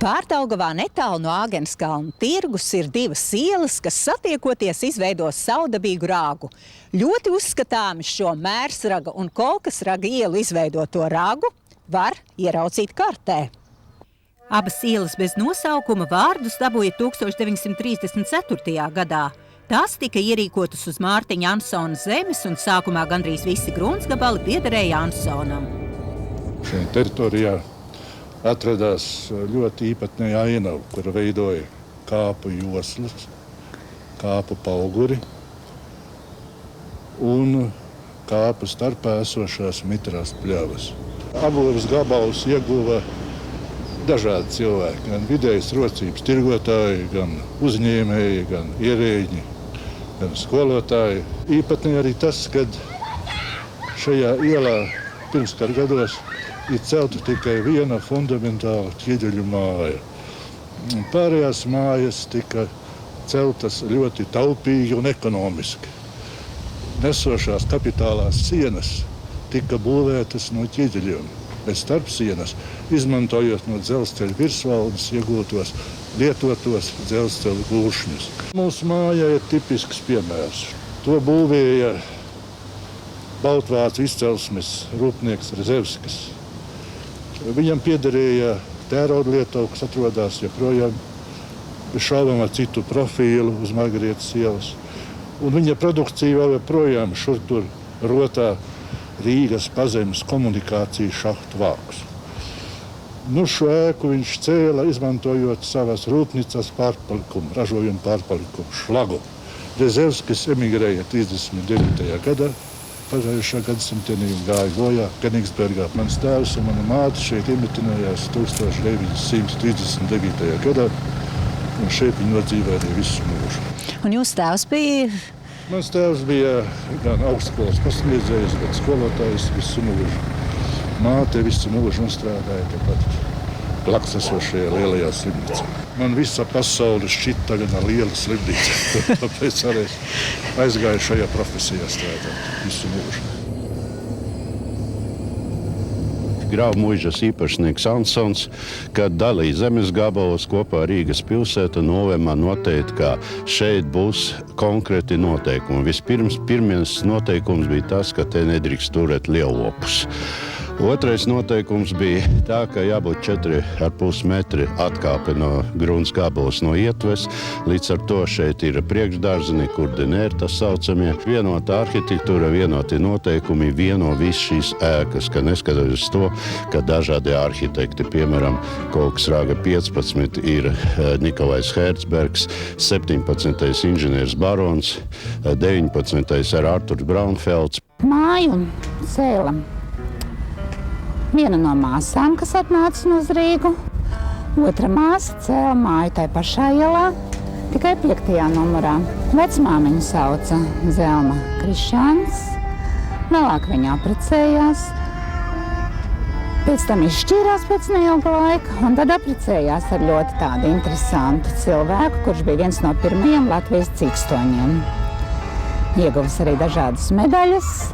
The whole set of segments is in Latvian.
Pārdaugavā netālu no Āgenskalna tirgus ir divas ielas, kas satiekoties izveido savdabīgu rāgu. Ļoti uzskatāmi šo Mērsraga un Kolkasraga ielu izveidoto rāgu var ieraudzīt kartē. Abas ielas bez nosaukuma vārdus dabūja 1934. gadā. Tās tika ierīkotas uz Mārtiņa Ansona zemes un sākumā gandrīz visi gruntsgabali piederēja Ansonam. Šajā teritorijā atradās ļoti īpatnēja ainava, kura veidoja kāpu joslas, kāpu pauguri un kāpu starpā esošās mitrās pļavas. Abos gabalus ieguva dažādi cilvēki, gan vidējas rocības tirgotāji, gan uzņēmēji, gan ierēģi, gan skolotāji. Īpatnēji arī tas, kad šajā ielā pirmskara gados ir celta tikai viena fundamentāla ķieģeļu māja. Pārējās mājas tika celtas ļoti taupīgi un ekonomiski. Nesošās kapitālās sienas tika būvētas no ķieģeļiem, bet starpsienas, izmantojot no dzelzceļa virsvaldes iegūtos lietotos dzelzceļa gulšņus. Mūsu māja ir tipisks piemērs. To būvēja baltvācu izcelsmes rūpnieks Rezevskis. Viņam piederēja tērauda kas atrodas joprojām šaubām ar citu profilu uz Margarietes ielas. Un viņa produkcija vēl joprojām šur tur rotā Rīgas pazemes komunikācijas šahtu vākus. Šo ēku viņš cēla, izmantojot savas rūpnīcas pārpalikumu, ražojumu pārpalikumu, šlagu. Rezevskis emigrēja 39. gadā. Pagājušā gadsimtenī gāja bojā Kenigsbergā. Mans tēvs un mana māte šeit emitinājās 1939. gadā, un šeit viņi nodzīvoja arī visu mūžu. Un jūs tēvs bija? Mans tēvs bija gan augstskolas pasniedzējs, gan skolotājs visu mūžu. Māte visu mūžu strādāja tepat blakus esošajā lielajā slimnīcā. Man visa pasaule šķita tagad liela slimnīca, tāpēc arī aizgāju šajā profesijā strādāt visu mūžu. Grāvmuižas īpašnieks Ansons, kad dalīja zemes gabalus kopā Rīgas pilsēta, novemā noteica, ka šeit būs konkrēti noteikumi. Pirmais noteikums bija tas, ka te nedrīkst turēt lielopus. Otrais noteikums bija tā, ka jābūt 4,5 metri atkāpe no grunts gabalas no ietves. Līdz ar to šeit ir priekšdārzini, kurdinēri tas saucamie. Vienota arhitektūra, vienoti noteikumi, vieno viss šīs ēkas, ka neskatoties uz to, ka dažādi arhitekti, piemēram, Kolkasraga 15 ir Nikolais Hertzbergs, 17. inženieris Barons, 19. ir Arturs Braunfelds. Māju cēla viena no māsām, kas atnāca uz Rīgu. Otra māsa cēla māju tai pašā ielā, tikai 5. numurā. Vecmāmiņu sauca Zelma Krišāns. Vēlāk viņa apprecējās. Pēc tam izšķīrās pēc neilga laika, un tad apprecējās ar ļoti tādu interesantu cilvēku, kurš bija viens no pirmajiem Latvijas cikstoņiem. Ieguvis arī dažādas medaļas.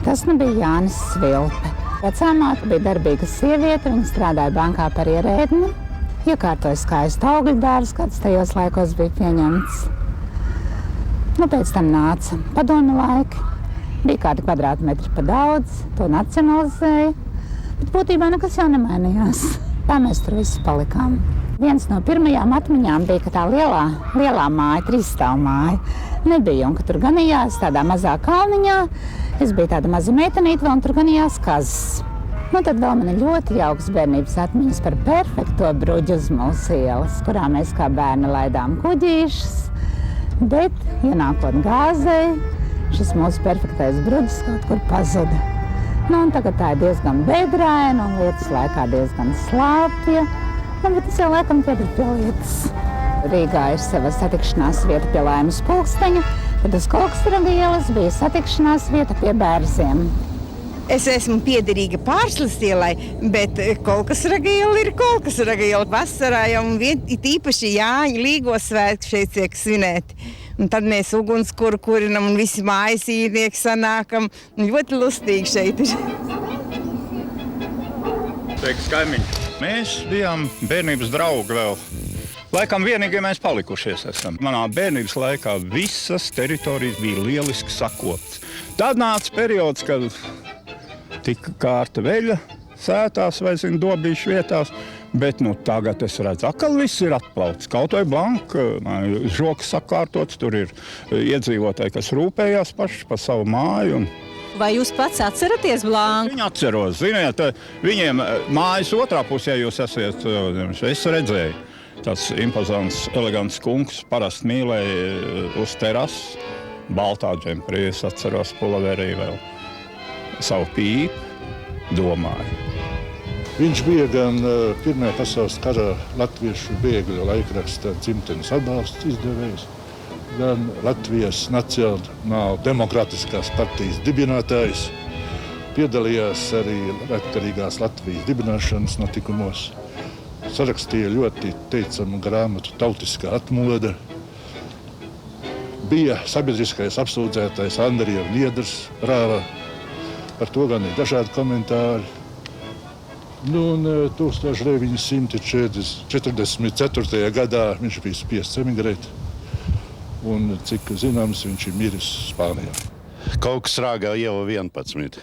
Tas bija Jānis Svilpe. Vecā māte bija darbīga sieviete, viņa strādāja bankā par ierēdni, iekārtoja skaistu augļu dārzu, kāds tajos laikos bija pieņemts. Pēc tam nāca padomju laiki, bija kādi kvadrātmetri pa daudz, to nacionalizēja, bet būtībā nekas jau nemainījās. Tā mēs tur visi palikām. Viens no pirmajām atmiņām bija, ka tā lielā māja, 3-stāvu māja, nebija, un ka tur ganījās tādā mazā kalniņā. Es biju tāda maza meitenīte, un tur ganījās kazas. Tad vēl man ir ļoti jauks bērnības atmiņas par perfekto bruģu uz mūsu ielas, kurā mēs kā bērni laidām kuģīšus, bet, ienākot gāzei, šis mūsu perfektais bruģis kaut kur pazuda. Tagad tā ir diezgan bedraina un lietas laikā diezgan slāpja, bet tas jau laikam pieder pie lietas. Rīgā ir sava satikšanās vieta pie Laimas pulksteņa, tad uz Kolkasraga ielas bija satikšanās vieta pie Bērziem. Es esmu piederīga Pārslas ielai, bet Kolkasraga iela ir Kolkasraga iela. Vasarā jau it īpaši Jāņa Līgo svētki šeit tiek svinēti. Un tad mēs ugunskura kurinam un visi mājas īrnieki sanākam. Ļoti lustīgi šeit ir. Sveiks, kaimiņš. Mēs bijām bērnības draugi vēl. Laikam vienīgie mēs palikušies esam. Manā bērnības laikā visas teritorijas bija lieliski sakoptas. Tad nāca periods, kad tika kārta veļa sētās vai dobīšu vietās, bet tagad es redzu, atkal viss ir atplaucis. Kaut vai Blanka, žoks sakārtots, tur ir iedzīvotāji, kas rūpējās paši par savu māju. Vai jūs pats atceraties Blanku? Viņu atceros, ziniet, viņiem mājas otrā pusē jūs esat, es redzēju. Tas impozants, elegants kungs parasti mīlēja uz terases, baltā džemprī, es atceros pulaverī vēl savu pīpu, domāju. Viņš bija gan Pirmajā pasaules karā latviešu bēgļu laikraksta Dzimtenes atbalsts izdevējs, gan Latvijas Nacionāla demokrātiskās partijas dibinātājs, piedalījās arī atkarīgās Latvijas dibināšanas notikumos, sarakstīja ļoti teicamu grāmatu Tautiskā atmoda, bija sabiedriskais apsūdzētais Andrija Niedrs Rāva, par to gan ir dažādi komentāri. 1944. gadā viņš bija spiests emigrēt, un, cik zināms, viņš ir miris Spānijā. Kolkasrāgā iela 11.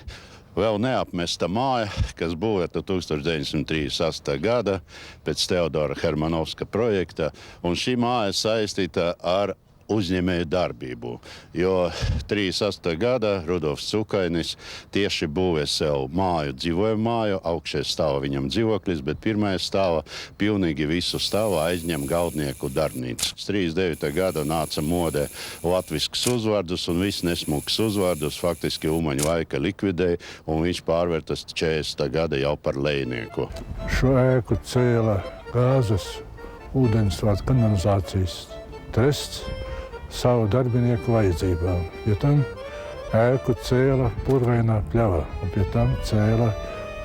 Vēl neapmesta māja, kas būvēta 1938. gada pēc Teodora Hermanovska projekta, un šī māja saistīta ar uzņēmēju darbību, jo 38. gada Rudolfs Cukainis tieši būvē sev māju, dzīvojumu māju, augšē stāva viņam dzīvoklis, bet pirmajā stāva pilnīgi visu stāvu aizņem galdnieku darbnīcu. 39. gada nāca modē latvisks uzvārdus un viss nesmuks uzvārdus, faktiski Umaņu Vaika likvidēja, un viņš pārvērtas 40. gada jau par lejnieku. Šo ēku cēla gāzes, ūdensvāds, kanalizācijas trests savu darbinieku vajadzībām. Pie tam ēku cēla purvainā pļavā, un pie tam cēla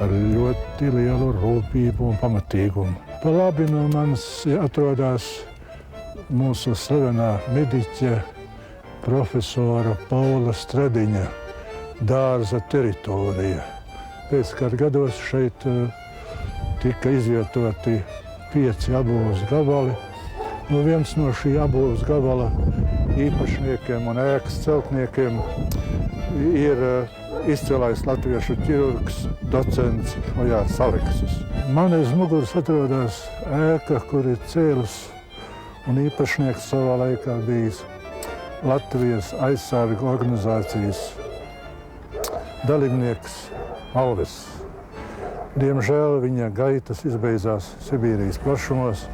ar ļoti lielu rūpību un pamatīgumu. Pa labi no manis atrodas mūsu slavenā mediķa profesora Paula Stradiņa dārza teritorija. Pēckara gados šeit tika izvietoti 5 apbūves gabali. Viens no šī apbūves gabala īpašniekiem un ēkas celtniekiem ir izcilais latviešu ķirurgs, docents Ojārs Aleksis. Man aiz muguras atrodas ēka, kur ir cēlis un īpašnieks savā laikā bijis Latvijas aizsargu organizācijas dalībnieks Alves. Diemžēl viņa gaitas izbeidzās Sibīrijas plašumos.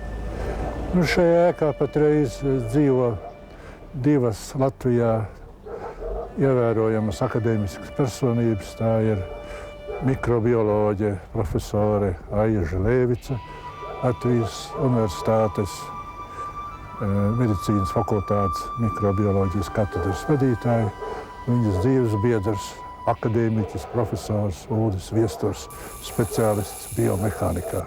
Šajā ēkā patreiz dzīvo 2 Latvijā ievērojamas akadēmiskas personības. Tā ir mikrobioloģe profesore Aija Žilēvica, Latvijas Universitātes medicīnas fakultātes mikrobioloģijas katedras vadītāja, viņas dzīves biedrs, akadēmiķis, profesors Ulris Viesturs, speciālists biomehānikā.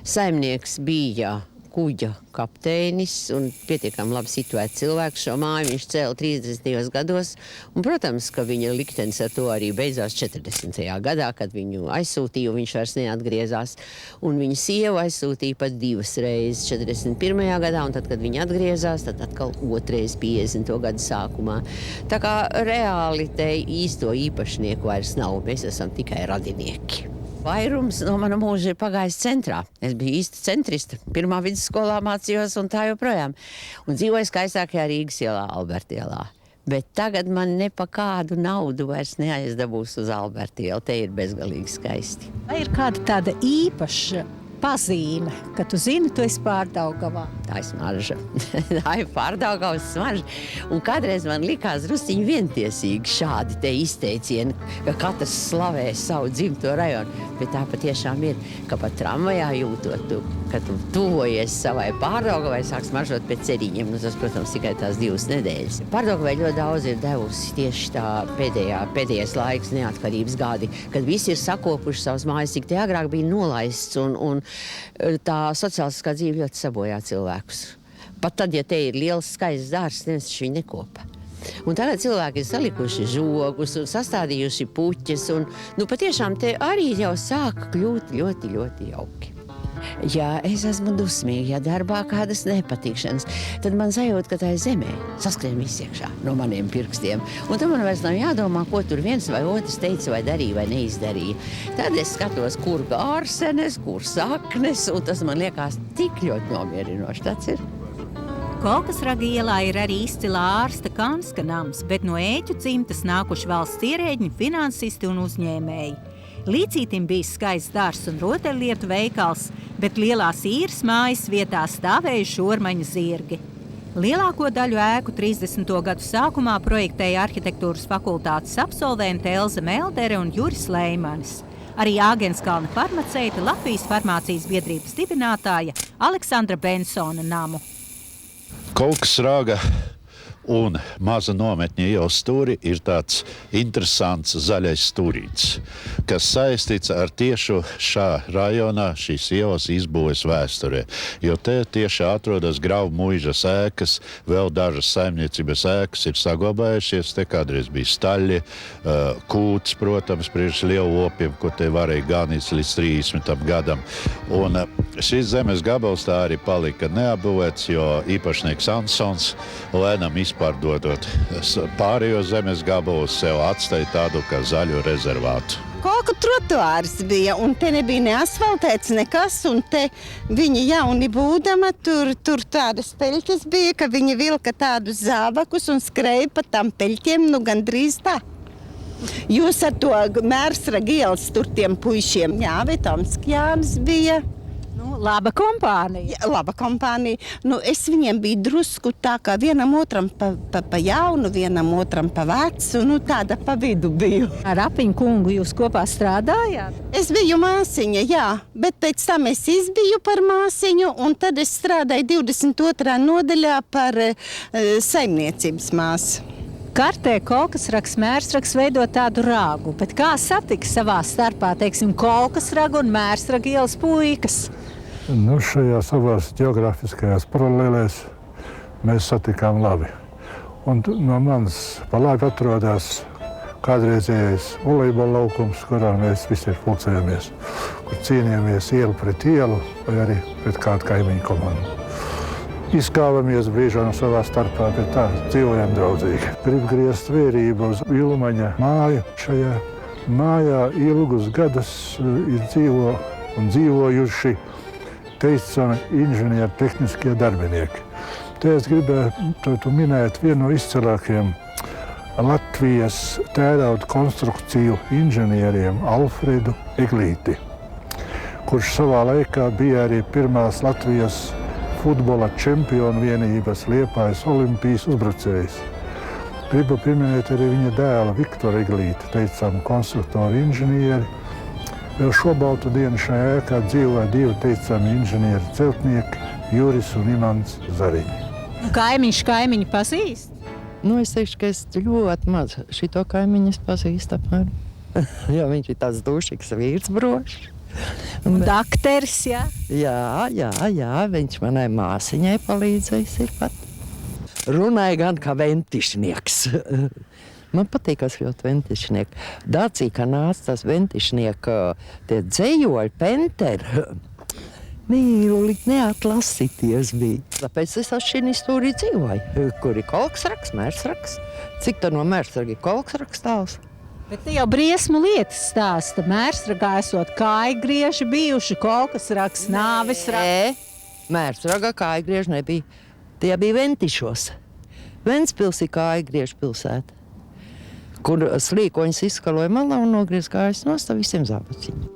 Saimnieks bija kuģa kapteinis un pietiekami labi situēts cilvēks. Šo māju viņš cēla 30. gados, un, protams, ka viņa liktenis ar to arī beidzās 40. gadā, kad viņu aizsūtīja, un viņš vairs neatgriezās. Un viņa sieva aizsūtīja pat 2 reizes 41. gadā, un tad, kad viņa atgriezās, tad atkal 2 reizes 50. gada sākumā. Tā kā reāli te īsto īpašnieku vairs nav, mēs esam tikai radinieki. Vairums no mana mūža ir pagājis centrā. Es biju īsta centrista. Pirmā vidusskolā mācījos un tā joprojām. Un dzīvoju skaistākajā Rīgas ielā, Alberta ielā. Bet tagad man ne pa kādu naudu vairs neaizdabūs uz Alberta ielu. Te ir bezgalīgi skaisti. Vai ir kāda tāda īpaša pazīme, ka tu zini, tu esi Pārdaugavā? Tā ir smarža. Tā ir Pārdaugavas smarža. Un kādreiz man likās drusciņi vientiesīgi šādi te izteicieni, ka katrs slavē savu dzimto rajonu. Bet tā patiešām ir, ka pat tramvajā jūtot, ka tu tuvojies savai Pārdaugavai, sāk smaržot pēc ceriņiem. Tas, protams, tikai tās 2 nedēļas. Pārdaugavai ļoti daudz ir devusi tieši tā pēdējais laiks, neatkarības gadi, kad visi ir sakopuši savas mājas, cik te agrāk bija nolaists un tā sociālistiskā dzīve ļoti sabojā cilvēkus. Pat tad, ja te ir liels skaists dārzs, neviens viņu nekopa. Un tagad cilvēki ir salikuši žogus un sastādījuši puķes. Un, patiešām te arī jau sāk kļūt ļoti, ļoti jauki. Ja es esmu dusmīga, ja darbā kādas nepatikšanas, tad man sajūt, ka tā ir zemē saskrien viss iekšā no maniem pirkstiem. Un tad man vairs nav jādomā, ko tur viens vai otrs teica vai darīja vai neizdarīja. Tad es skatos, kur gārsenes, kur saknes, un tas man liekas tik ļoti nomierinoši. Tāds ir. Kolkasraga ielā ir arī izcilā ārsta Kanska nams, bet no ēķu cimtas nākuši valsts ierēģi, finansisti un uzņēmēji. Līdzītim bija skaists dārzs un rotaļlietu veikals, bet lielās īres mājas vietā stāvēja šormaņa zirgi. Lielāko daļu ēku 30. gadu sākumā projektēja arhitektūras fakultātes absolventi Elze Meldere un Juris Leimanis. Arī Āgenskalna farmaceita Latvijas farmācijas biedrības dibinātāja Aleksandra Bensona namu. Kolkasraga un maza nometņa ielas stūri ir tāds interesants zaļais stūrīts, kas saistīts ar tiešu šā rajonā šīs ielas izbūves vēsturē. Jo te tieši atrodas Grauvu muižas ēkas, vēl dažas saimniecības ēkas ir saglabājušies. Te kādreiz bija staļļi, kūts, protams, priekš lielopiem, ko te varēja ganīt līdz 30. gadam. Un šis zemes gabals tā arī palika neapbūvēts, jo īpašnieks Ansons lēnām izpārdodot pārējos zemes gabalus sev atstāja tādu kā zaļu rezervātu. Koku trotuārs bija, un te nebija ne asfaltēts nekas, un te viņi jauni būdama, tur tādas peļķes bija, ka viņi vilka tādus zābakus un skrēja pa tam peļķiem, gandrīz tā. Jūs ar to Mērsraga ielas tur tiem puišiem, jā, vai Tomskjānis bija? Laba kompānija. Jā, laba kompānija. Es viņiem biju drusku tā kā vienam otram pa jaunu, vienam otram pa vecu, tāda pa vidu biju. Ar Apiņu kungu jūs kopā strādājāt? Es biju māsiņa, jā, bet pēc tam es izbiju par māsiņu, un tad es strādāju 22. nodaļā par saimniecības māsu. Kartē Kolkasrags, Mērsrags veido tādu rāgu, bet kā satika savā starpā, teiksim, Kolkasraga un Mērsraga ielas puikas? Šajā savās ģeogrāfiskajās paralēlēs mēs satikām labi. Un no manas pa labi atrodas kādreizējais volejbola laukums, kurā mēs visi pulcējamies, kur cīnījāmies ielu pret ielu vai arī pret kādu kaimiņu komandu. Izkāvamies brīžā no savā starpā, bet tā dzīvojam draudzīgi. Grib griezt vērību uz Vilmaņa māju. Šajā mājā ilgus gadus ir dzīvojuši teicami inženieri, tehniskie darbinieki. Te es gribētu minēt vienu no izcilākajiem Latvijas tērauda konstrukciju inženieriem Alfredu Eglīti, kurš savā laikā bija arī pirmās Latvijas futbola čempionu vienības Liepājas Olimpijas uzbrucējs. Gribu pieminēt arī viņa dēla Viktora Eglīti, teicami konstruktoru inženieri. Vēl šobaltu dienu šajā ēkā dzīvoja divi teicami inženieri celtnieki, Juris un Imants Zariņi. Kaimiņš kaimiņu pazīst? Es teikšu, ka es ļoti maz šito kaimiņu pazīstu apmēram. Jo viņš ir tāds dušīgs vīrs brošs. Dakteris, jā? Jā, viņš manai māsiņai palīdzējis ir pat. Runāja gan kā ventišnieks. Man patīkās ļoti ventišnieki. Dācī, ka nāca tas ventišnieka tie dzējoļi, penteri. Mīli, neatlasīties bija. Tāpēc es šī stūrī dzīvoju, kur ir Kolkasrags, Mērsrags. Cik tā no Mērsraga ir Kolkasrags tāls? Bet te jau briesmu lietas stāsta. Mērsragā esot kājgrieži bijuši, Kolkasrags, nāvisrags. Mērsragā kājgrieži nebija. Tie bija Ventišos. Ventspils ir kājgriežu pilsēta, kur slīkoņus izskaloja malā un nogriez kājas nost visiem zābaciņiem.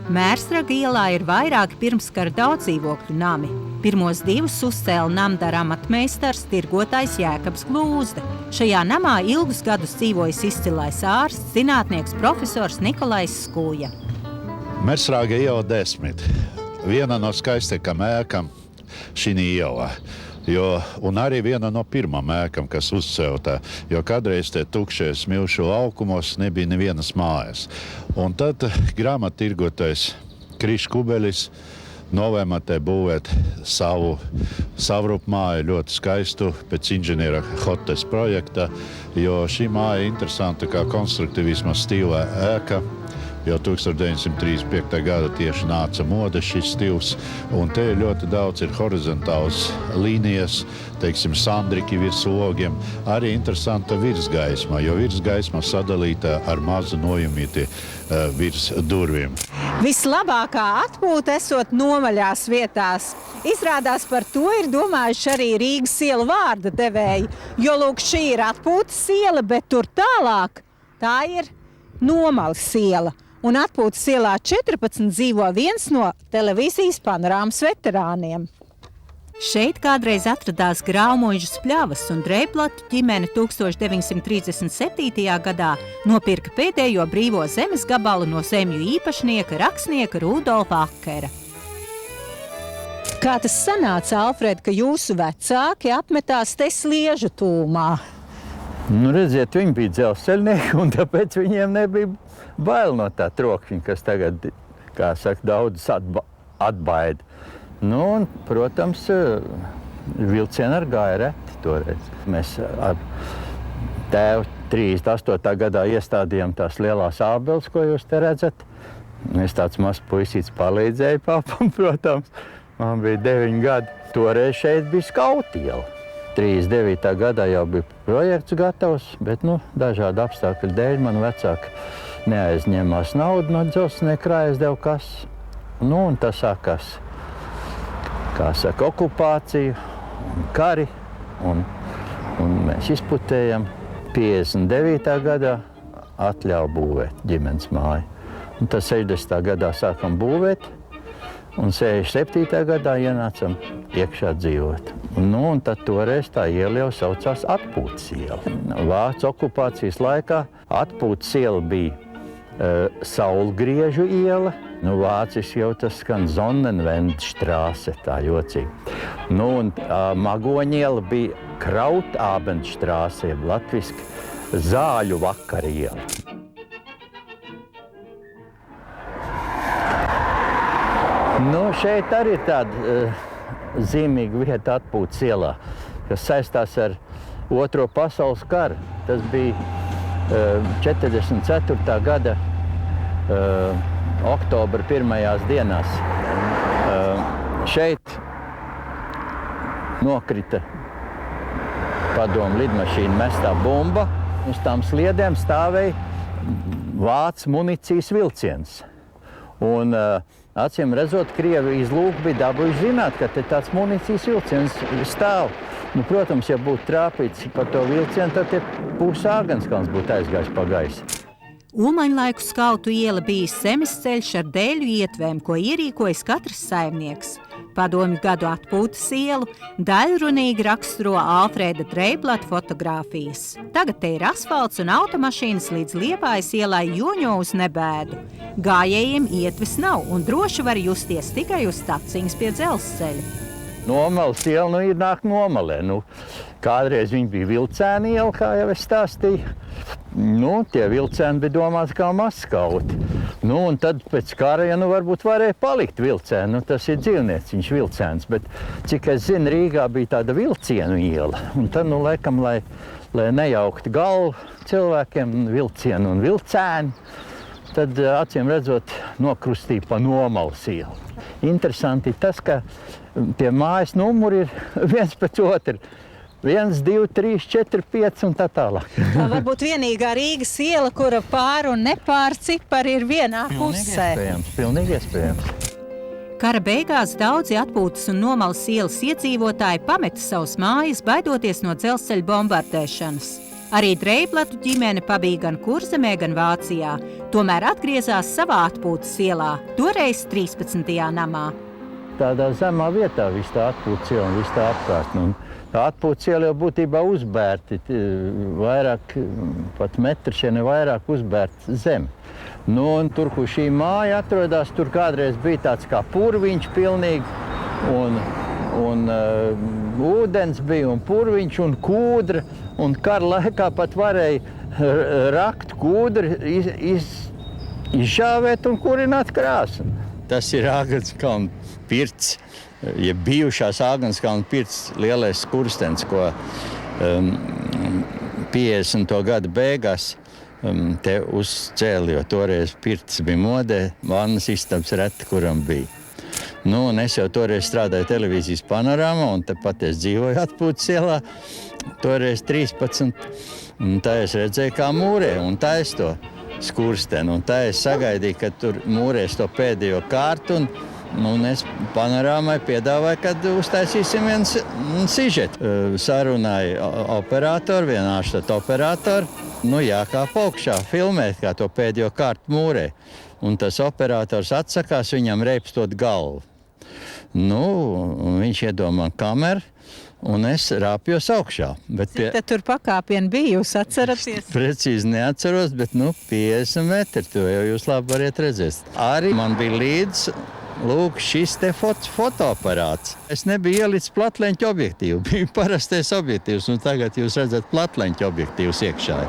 Mērsraga ielā ir vairāki pirmskara daudzdzīvokļu nami. Pirmos divus uzcēla namdara amatmeistars, tirgotājs Jēkabs Glūzde. Šajā namā ilgus gadus dzīvojis izcilais ārsts, zinātnieks profesors Nikolais Skūja. Mērsraga iela 10. Viena no skaistākām ēkām šī ielā. Un arī viena no pirmām ēkām, kas uzcelta, jo kādreiz te tukšajos smilšu laukumos nebija nevienas mājas. Un tad grāmattirgotājs Krišs Kubelis nolēma te būvēt savu savrupu māju ļoti skaistu pēc inženiera Hotes projekta, jo šī māja ir interesanta kā konstruktivisma stila ēka. Jo 1935. gada tieši nāca mode šis stils, un te ļoti daudz ir horizontāls līnijas, teiksim, sandriki virs logiem, arī interesanta virsgaisma, jo virsgaisma sadalīta ar mazu nojumīti virs durvīm. Vislabākā atpūta esot nomaļās vietās. Izrādās par to ir domājuši arī Rīgas ielu vārda devēji, jo lūk, šī ir atpūtas iela, bet tur tālāk tā ir Nomalas iela. Un atpūtas ielā 14 dzīvo viens no televīzijas panorāmas veterāniem. Šeit kādreiz atradās Graumoižas pļavas, un Drēplatu ģimene 1937. gadā nopirka pēdējo brīvo zemes gabalu no zemju īpašnieka rakstnieka Rudolfa Akera. Kā tas sanāca, Alfred, ka jūsu vecāki apmetās te Sliežu tūmā? Nu, redziet, viņi bija dzelzceļnieki, un tāpēc viņiem nebija bail no tā trokšņa, kas tagad, kā saka, daudzus atbaida. Nu, un, protams, vilcieni ar gāja reti toreiz. Mēs ar tēvu 38. gadā iestādījām tās lielās ābeles, ko jūs te redzat. Es tāds mazs puisīts palīdzēju papam, protams. Man bija 9 gadi. Toreiz šeit bija Skautiela. 39. gadā jau bija projekts gatavs, bet dažādu apstākļu dēļ man vecāki neaizņēmās naudu no dzelzceļa krājaizdeva kases. Un tas sākās, kā saka, okupācija, kari, un mēs izputējam. 59. gadā atļauja būvēt ģimenes māju. Un tad 60. gadā sākam būvēt, un 67. gadā ienācam iekšā dzīvot. Un tad toreiz tā iela jau saucās Atpūtas iela. Vācu okupācijas laikā Atpūtas iela bija Saulgriežu iela. Vāciski jau tas skan Sonnenwendstraße, tā jocīgi. Un Magoņa iela bija Krautabendstraße, latviski Zāļu vakara iela. Šeit arī ir tāda zīmīga vieta Atpūtas ielā, kas saistās ar Otro pasaules karu. Tas bija 44. gada oktobra pirmajās dienās. Šeit nokrita padomu lidmašīna mestā bumba. Uz tām sliedēm stāvēja vācu municijas vilciens. Un acīm redzot, Krievi izlūk bija dabūjuši zināt, ka te tāds municijas vilciens stāv. Protams, ja būtu trāpīts par to vilcienu, tad te puse Āgenskalns būtu aizgājis pa gaisu. Ulmaņlaiku skautu iela bija zemesceļš ar dēļu ietvēm, ko ierīkojas katrs saimnieks. Padomju gadu Atpūtas ielu daļrunīgi raksturo Alfrēda Drēplata fotogrāfijas. Tagad te ir asfalts un automašīnas līdz Liepājas ielai joņo uz nebēdu. Gājējiem ietves nav un droši var justies tikai uz staciņas pie dzelzceļa. Nomalas iela ir nāk Nomalē. Kādreiz viņa bija vilcēna iela, kā jau es stāstīju. Tie vilcēni bija domāti kā mazskauti. Un tad pēc kara, varbūt varēja palikt vilcēni. Tas ir dzīvnieciņš vilcēns, bet cik es zinu, Rīgā bija tāda vilcienu iela. Un tad, laikam, lai nejauktu galvu cilvēkiem, vilcienu un vilcēni, tad, acīm redzot, nokrustīja pa Nomalas ielu. Interesanti ir tas, ka tie mājas numuri ir viens pēc otru. 1, 2, 3, 4, 5 un tā tālāk. Varbūt vienīgā Rīgas iela, kura pār un nepār cipari ir vienā pusē. Pilnīgi iespējams. Kara beigās daudzi Atpūtas un Nomalas ielas iedzīvotāji pameta savus mājas, baidoties no dzelzceļa bombardēšanas. Arī Drēplatu ģimene pabija gan Kurzemē, gan Vācijā. Tomēr atgriezās savā Atpūtas ielā, toreiz 13. namā. Tādā zemā vietā viss tā Atpūtas iela un viss tā apkārt. Tā Atpūtas iela jau būtībā uzbērti, vairāk, pat metri šeit vairāk uzbērti zemi. Un tur, kur šī māja atrodas, tur kādreiz bija tāds kā purviņš pilnīgi, un ūdens bija, un purviņš, un kūdra, un kara laikā pat varēja rakt kūdru, izžāvēt un kurināt krāsni. Tas ir Āgenskalna pirts, ja bijušās Āgenskalna pirts lielais skurstens, ko 50. gada beigās te uzcēla, jo toreiz pirts bija modē, vannas istabas reti, kuram bija. Nu, un es jau toreiz strādāju televīzijas panorāmā, un tepat es dzīvoju Atpūtas ielā, toreiz 13, un tā es redzēju, kā mūrē, un tā es to skurstenu, un tā es sagaidīju, ka tur mūrēs to pēdējo kārtu, un es panorāmai piedāvāju, kad uztaisīsim vienu sižetu. Sarunāju operatoru, vienu ārštatu operatoru, jākāp augšā, filmēt, kā to pēdējo kārtu mūrē. Un tas operators atsakās viņam reipstot galvu. Viņš iedomā kameru, un es rāpjos augšā. Tad tur pakāpieni bija, jūs atceraties? Precīzi neatceros, bet 50 metri, to jau jūs labi variet redzēt. Arī man bija līdz, šis te fotoaparāts. Es nebiju ielicis platleņķu objektīvu, bija parastais objektīvs, un tagad jūs redzat platleņķu objektīvus iekšā.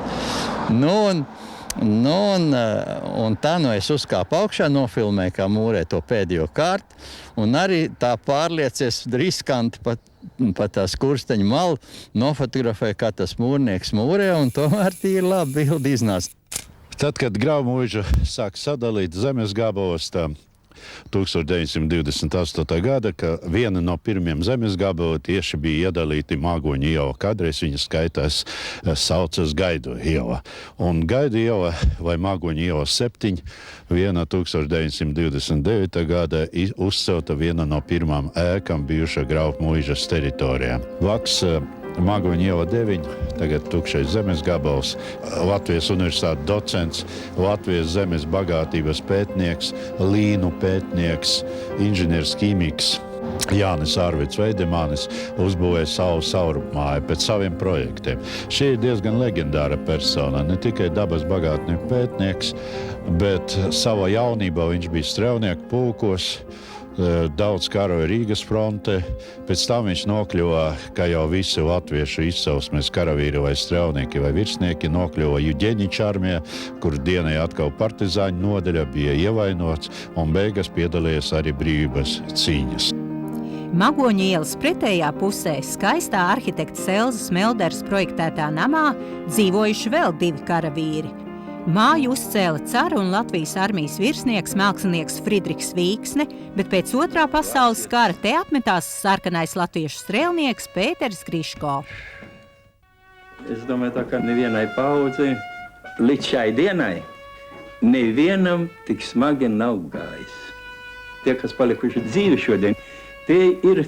Un tā es uzkāpu augšā, nofilmēju, kā mūrē to pēdējo kārtu, un arī tā pārliecies riskanti pa tā skursteņa malu, nofotografēju, kā tas mūrnieks mūrē, un tomēr tīri labi bildi iznāca. Tad, kad Graumuiža sāk sadalīt zemes gabalos, 1928. gada, ka viena no pirmiem zemes gabalu tieši bija iedalīti Māgoņu iela. Kādreiz viņa skaitās saucas Gaidu iela. Un Gaidu iela vai Māgoņu iela 7, viena 1929. gada uzcelta viena no pirmām ēkām bijuša Graumuižas teritorijā. Vaks Māgoņu iela 9, tagad tukšais zemes gabals, Latvijas universitātes docents, Latvijas zemes bagātības pētnieks, līnu pētnieks, inženieris ķīmiks Jānis Arvids Veidemānis uzbūvēja savu saurupmāju pēc saviem projektiem. Šī ir diezgan leģendāra persona, ne tikai dabas bagātnieku pētnieks, bet savā jaunībā viņš bija strēlnieku pulkos, daudz karoja Rīgas fronte, pēc tam viņš nokļuva, kā jau visi latviešu izcelsmes karavīri vai strēlnieki vai virsnieki, nokļuva Juģeņiča armijā, kur dienai atkal partizāņu nodaļa bija ievainots un beigas piedalījies arī brīvības cīņas. Magoņu ielas pretējā pusē, skaistā arhitekta Selzas Melders projektētā namā, dzīvojuši vēl 2 karavīri. Māju uzcēla cara un Latvijas armijas virsnieks mākslinieks Fridriks Vīksne, bet pēc 2. pasaules kara te apmetās sarkanais latviešu strēlnieks Pēters Griško. Es domāju, tā kā nevienai paudzei līdz šai dienai nevienam tik smagi nav gājis. Tie, kas palikuši dzīvi šodien, tie ir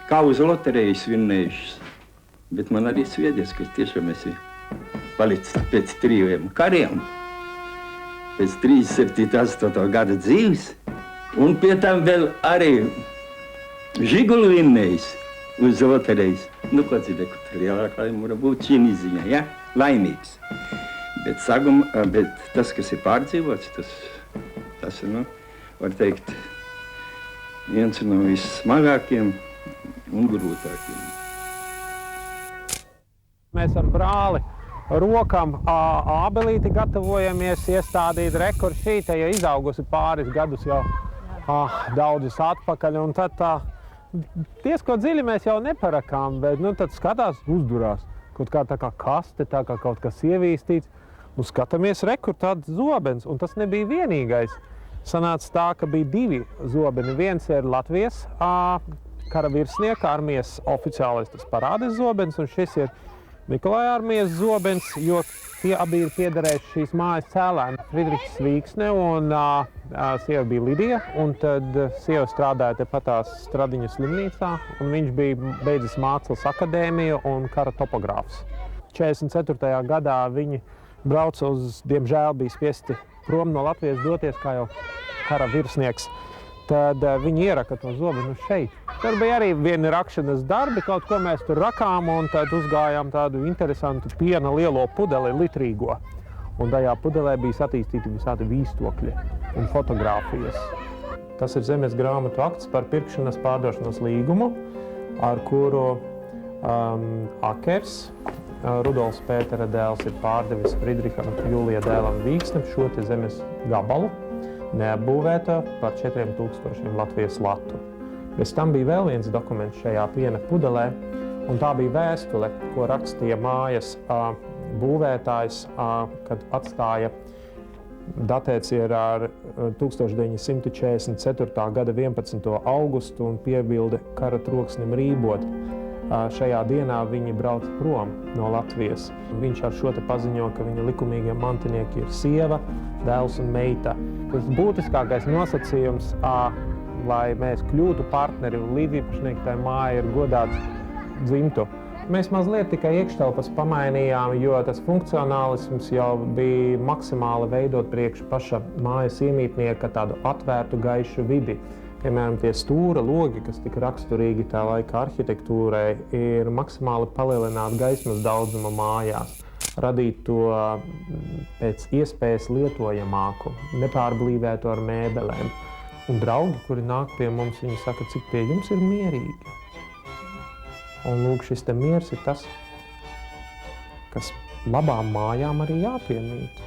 kā uz loterijas vinnējušas. Bet man arī sviedies, ka tiešām esi palicis pēc 3 kariem, pēc 37. gada dzīves, un pie tam vēl arī žigulu vinnējis uz loterijas. Ko dzirdē, ka lielākā var būt šī ziņā, ja? Laimīgs. Bet tas, kas ir pārdzīvots, tas ir, var teikt, viens no vissmagākiem un grūtākiem. Mēs ar brāli rokam ābelīti gatavojamies iestādīt rekordu. Šī te jau izaugusi pāris gadus jau daudzus atpakaļ. Un tad diezko dziļi mēs jau neparakām, bet tad skatās, uzdurās. Kaut kā tā kā kaste, tā kā kaut kas ievīstīts. Un skatāmies rekordu tāds zobens, un tas nebija vienīgais. Sanāca tā, ka bija 2 zobeni. Viens ir Latvijas kara virsnieka, armijas oficiālais tas parādes zobens, un šis ir Mikolaja armijas zobens, jo tie abi ir piederējuši šīs mājas cēlēni. Fridriks Vīksne un sieva bija Lidija, un tad sieva strādāja tepatās Stradiņu slimnīcā, un viņš bija beidzis mākslas akadēmiju un kara topogrāfs. 44. gadā viņi brauca diemžēl bija spiesti prom no Latvijas doties, kā jau kara virsnieks. Tad viņi ieraka to zobenu šeit. Tur bija arī vieni rakšanas darbi, kaut ko mēs tur rakām, un tad uzgājām tādu interesantu piena lielo pudeli litrīgo. Un tajā pudelē bija satīstīti visādi vīstokļi un fotogrāfijas. Tas ir zemes grāmatu akts par pirkšanas pārdošanas līgumu, ar kuru Akers, Rudolfs Pētera dēls, ir pārdevis Fridrikam Jūlija dēlam Vīksnem šo te zemes gabalu. neapbūvēta par 4000 Latvijas latu. Bez tam bija vēl viens dokuments šajā piena pudelē, un tā bija vēstule, ko rakstīja mājas būvētājs, kad atstāja, datēts ir ar 1944. Gada 11. augustu un piebilde kara troksnim rībot. Šajā dienā viņi brauc prom no Latvijas. Viņš ar šo te paziņo, ka viņa likumīgie mantinieki ir sieva, dēls un meita. Tas būtiskākais nosacījums, lai mēs kļūtu partneri un līdziepašnieki, tai māja ir godāts dzimtu. Mēs mazliet tikai iekštelpas pamainījām, jo tas funkcionālisms jau bija maksimāli veidot priekš paša mājas iemītnieka tādu atvērtu gaišu vidi. Piemēram, tie stūra logi, kas tika raksturīgi tā laika arhitektūrai, ir maksimāli palielināt gaismas daudzumu mājās, radīt to pēc iespējas lietojamāku, nepārblīvētu ar mēbelēm. Un draugi, kuri nāk pie mums, viņi saka, cik pie jums ir mierīgi. Un lūk, šis te miers ir tas, kas labām mājām arī jāpiemīt.